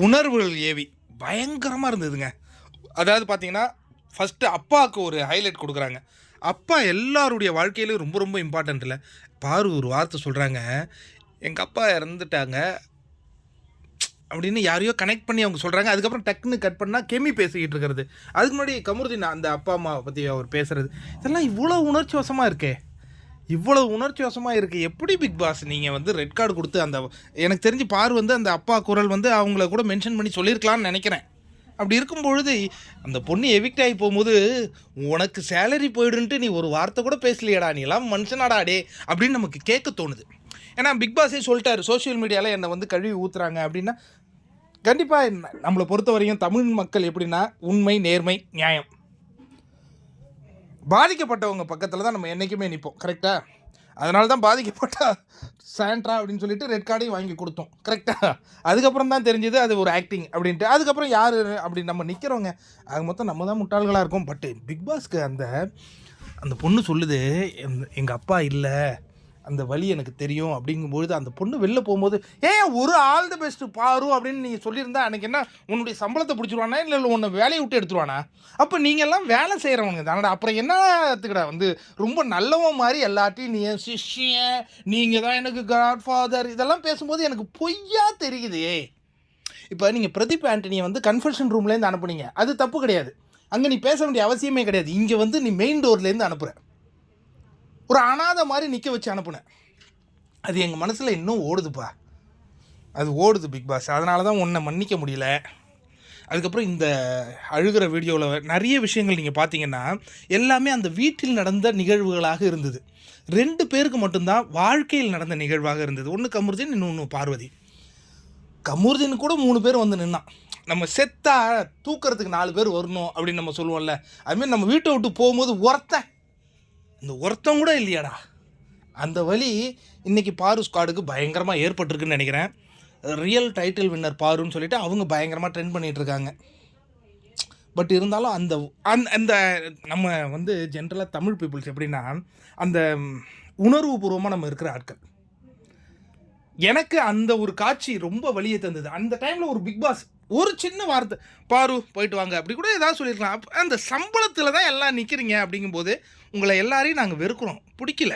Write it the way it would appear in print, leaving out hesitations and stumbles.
உணர்வுகள் ஏவி பயங்கரமாக இருந்ததுங்க. அதாவது பார்த்தீங்கன்னா, ஃபஸ்ட்டு அப்பாவுக்கு ஒரு ஹைலைட் கொடுக்குறாங்க. அப்பா எல்லாருடைய வாழ்க்கையிலும் ரொம்ப ரொம்ப இம்பார்ட்டன்ட் இல்லை. பாரு ஒரு வார்த்தை சொல்கிறாங்க, எங்கள் அப்பா இறந்துட்டாங்க அப்படின்னு யாரையோ கனெக்ட் பண்ணி அவங்க சொல்கிறாங்க. அதுக்கப்புறம் டக்குன்னு கட் பண்ணால் கெமி பேசிக்கிட்டு இருக்கிறது. அதுக்கு முன்னாடி கமருதீன் அந்த அப்பா அம்மாவை பற்றி அவர் பேசுகிறது, இதெல்லாம் இவ்வளோ உணர்ச்சி வசமாக இருக்கே, இவ்வளோ உணர்ச்சி வசமாக இருக்குது. எப்படி பிக் பாஸ் நீங்கள் வந்து ரெட் கார்டு கொடுத்து அந்த எனக்கு தெரிஞ்சு பாரு வந்து அந்த அப்பா குரல் வந்து அவங்கள கூட மென்ஷன் பண்ணி சொல்லியிருக்கலான்னு நினைக்கிறேன். அப்படி இருக்கும் பொழுது அந்த பொண்ணு எவிக்ட் ஆகி போகும்போது, உனக்கு சேலரி போயிடுன்ட்டு நீ ஒரு வார்த்தை கூட பேசலையடா, நீ எல்லாம் மனுஷனாடா டே அப்படின்னு நமக்கு கேட்க தோணுது. ஏன்னா பிக் பாஸே சொல்லிட்டாரு, சோஷியல் மீடியாவில் என்னை வந்து கழுவி ஊற்றுறாங்க அப்படின்னா, கண்டிப்பாக நம்மளை பொறுத்த வரையும் தமிழ் மக்கள் எப்படின்னா உண்மை, நேர்மை, நியாயம். பாதிக்கப்பட்டவங்க பக்கத்தில் தான் நம்ம என்றைக்குமே நிற்போம். கரெக்டாக? அதனால தான் பாதிக்கப்பட்ட சாண்ட்ரா அப்படின்னு சொல்லிட்டு ரெட் கார்டையும் வாங்கி கொடுத்தோம். கரெக்டாக? அதுக்கப்புறம் தான் தெரிஞ்சது அது ஒரு ஆக்டிங் அப்படின்ட்டு. அதுக்கப்புறம் யார் அப்படி நம்ம நிற்கிறவங்க அது மொத்தம் நம்ம தான் முட்டாள்களாக இருக்கும். பட்டு பிக் பாஸ்க்கு அந்த பொண்ணு சொல்லுது, எங்கள் அப்பா இல்லை, அந்த வழி எனக்கு தெரியும் அப்படிங்கும்பொழுது அந்த பொண்ணு வெளில போகும்போது, ஒரு ஆல் தி பெஸ்ட்டு பாரு அப்படின்னு நீங்கள் சொல்லியிருந்தா அன்றைக்கி என்ன உன்னுடைய சம்பளத்தை பிடிச்சிருவானா, இல்லை உன்னை வேலையை விட்டு எடுத்துருவானா? அப்போ நீங்கள் எல்லாம் வேலை செய்கிறவங்க தானடா, அப்புறம் என்னத்துக்குடா வந்து ரொம்ப நல்லவன் மாதிரி எல்லாத்தையும் நீ என் சிஷ்யன், நீங்கள் தான் எனக்கு காட் ஃபாதர், இதெல்லாம் பேசும்போது எனக்கு பொய்யா தெரியுது. இப்போ நீங்கள் பிரதீப் ஆண்டனியை வந்து கன்ஃபெஷன் ரூம்லேருந்து அனுப்புனீங்க, அது தப்பு கிடையாது. அங்கே நீ பேச வேண்டிய அவசியமே கிடையாது. இங்கே வந்து நீ மெயின் டோர்லேருந்து அனுப்புகிற, ஒரு அனாதை மாதிரி நிற்க வச்சு அனுப்புனேன். அது எங்கள் மனசில் இன்னும் ஓடுதுப்பா, அது ஓடுது பிக் பாஸ். அதனால தான் உன்னை மன்னிக்க முடியல. அதுக்கப்புறம் இந்த அழுகிற வீடியோவில் நிறைய விஷயங்கள் நீங்கள் பார்த்தீங்கன்னா எல்லாமே அந்த வீட்டில் நடந்த நிகழ்வுகளாக இருந்தது. 2 பேருக்கு மட்டும்தான் வாழ்க்கையில் நடந்த நிகழ்வாக இருந்தது. ஒன்று கமருதீன், இன்னொன்று பார்வதி. கமருதீன் கூட 3 பேர் வந்து நின்னான். நம்ம செத்தா தூக்கிறதுக்கு 4 பேர் வரணும் அப்படின்னு நம்ம சொல்லுவோம்ல, அதுமாதிரி நம்ம வீட்டை விட்டு போகும்போது இந்த ஒருத்தம் கூட இல்லையாடா. அந்த வழி இன்றைக்கி பாரு ஸ்குவாடுக்கு பயங்கரமாக ஏற்பட்டிருக்குன்னு நினைக்கிறேன். ரியல் டைட்டில் வின்னர் பாருன்னு சொல்லிட்டு அவங்க பயங்கரமாக ட்ரெண்ட் பண்ணிகிட்ருக்காங்க. பட் இருந்தாலும் அந்த நம்ம வந்து ஜென்ரலாக தமிழ் பீப்புள்ஸ் எப்படின்னா அந்த உணர்வுபூர்வமாக நம்ம இருக்கிற ஆட்கள். எனக்கு அந்த ஒரு காட்சி ரொம்ப வலியை தந்தது. அந்த டைமில் ஒரு பிக் பாஸ் ஒரு சின்ன வார்த்தை, பாரு போயிட்டு வாங்க அப்படி கூட ஏதாவது சொல்லியிருக்கலாம். அந்த சம்பளத்தில் தான் எல்லாம் நிற்கிறீங்க அப்படிங்கும்போது உங்களை எல்லாரையும் நாங்கள் வெறுக்கிறோம், பிடிக்கல.